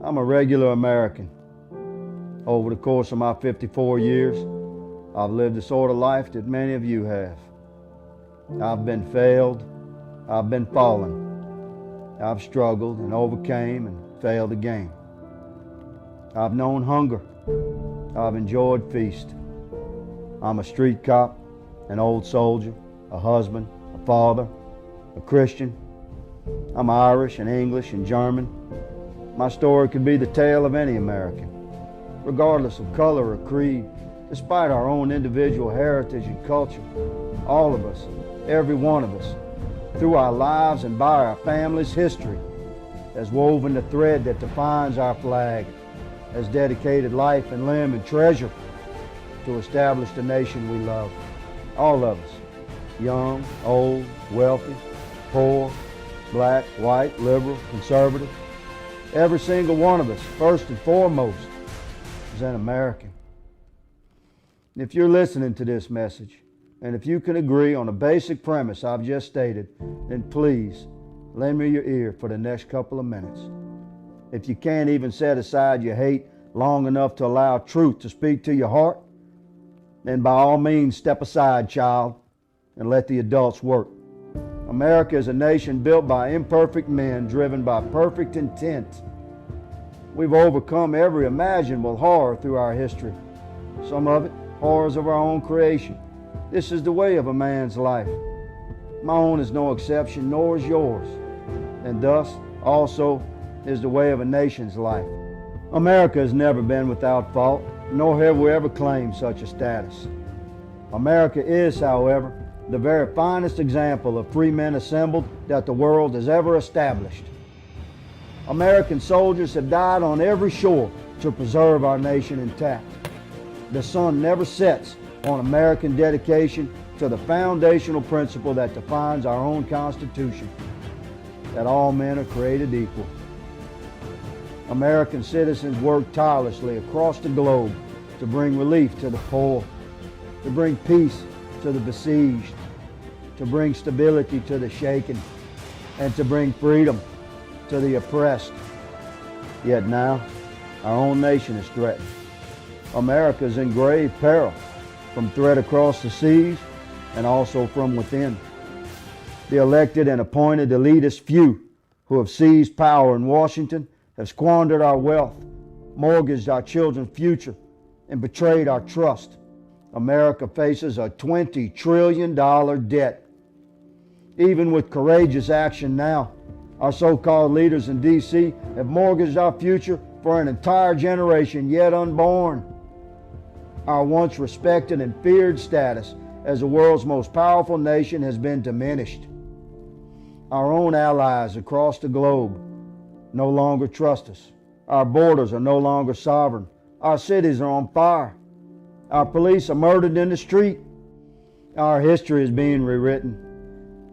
I'm a regular American. Over the course of my 54 years, I've lived the sort of life that many of you have. I've been failed, I've been fallen, I've struggled and overcame and failed again. I've known hunger, I've enjoyed feast. I'm a street cop, an old soldier, a husband, a father, a Christian. I'm Irish and English and German. My story could be the tale of any American, regardless of color or creed, despite our own individual heritage and culture. All of us, every one of us, through our lives and by our family's history, has woven the thread that defines our flag, has dedicated life and limb and treasure to establish the nation we love. All of us, young, old, wealthy, poor, black, white, liberal, conservative, every single one of us, first and foremost, is an American. If you're listening to this message, and if you can agree on a basic premise I've just stated, then please lend me your ear for the next couple of minutes. If you can't even set aside your hate long enough to allow truth to speak to your heart, then by all means step aside, child, and let the adults work. America is a nation built by imperfect men, driven by perfect intent. We've overcome every imaginable horror through our history. Some of it, horrors of our own creation. This is the way of a man's life. My own is no exception, nor is yours. And thus, also, is the way of a nation's life. America has never been without fault, nor have we ever claimed such a status. America is, however, the very finest example of free men assembled that the world has ever established. American soldiers have died on every shore to preserve our nation intact. The sun never sets on American dedication to the foundational principle that defines our own Constitution, that all men are created equal. American citizens work tirelessly across the globe to bring relief to the poor, to bring peace to the besieged, to bring stability to the shaken, and to bring freedom to the oppressed. Yet now, our own nation is threatened. America is in grave peril from threat across the seas and also from within. The elected and appointed elitist few who have seized power in Washington have squandered our wealth, mortgaged our children's future, and betrayed our trust. America faces a $20 trillion debt. Even with courageous action now, our so-called leaders in D.C. have mortgaged our future for an entire generation yet unborn. Our once respected and feared status as the world's most powerful nation has been diminished. Our own allies across the globe no longer trust us. Our borders are no longer sovereign. Our cities are on fire. Our police are murdered in the street. Our history is being rewritten.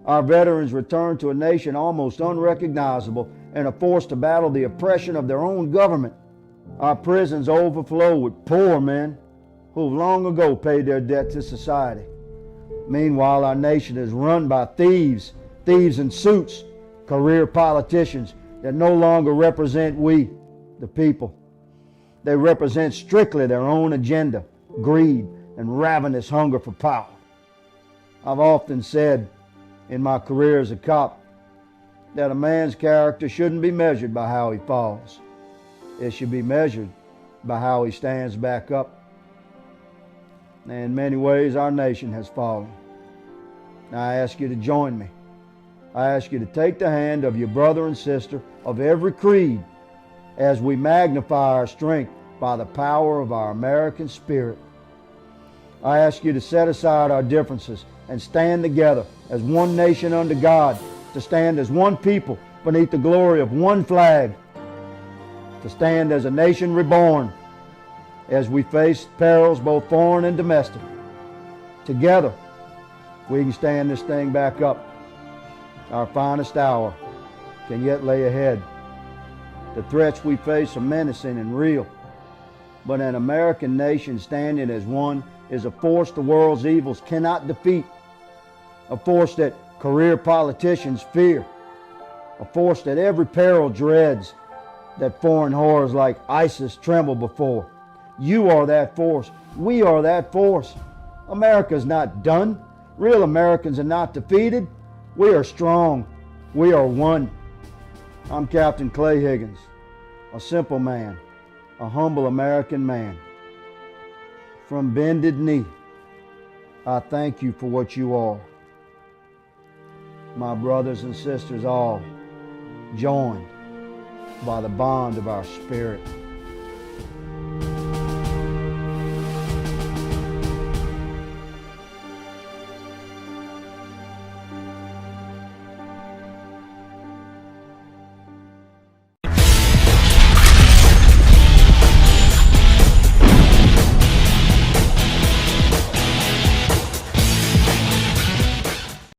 Our veterans return to a nation almost unrecognizable and are forced to battle the oppression of their own government. Our prisons overflow with poor men who have long ago paid their debt to society. Meanwhile, our nation is run by thieves in suits, career politicians that no longer represent we, the people. They represent strictly their own agenda, greed, and ravenous hunger for power. I've often said in my career as a cop that a man's character shouldn't be measured by how he falls. It should be measured by how he stands back up. And in many ways, our nation has fallen. Now I ask you to join me. I ask you to take the hand of your brother and sister of every creed as we magnify our strength by the power of our American spirit. I ask you to set aside our differences and stand together as one nation under God, to stand as one people beneath the glory of one flag, to stand as a nation reborn as we face perils both foreign and domestic. Together, we can stand this thing back up. Our finest hour can yet lay ahead. The threats we face are menacing and real, but an American nation standing as one is a force the world's evils cannot defeat, a force that career politicians fear, a force that every peril dreads, that foreign horrors like ISIS tremble before. You are that force. We are that force. America's not done. Real Americans are not defeated. We are strong. We are one. I'm Captain Clay Higgins, a simple man, a humble American man. From bended knee, I thank you for what you are. My brothers and sisters all joined by the bond of our spirit.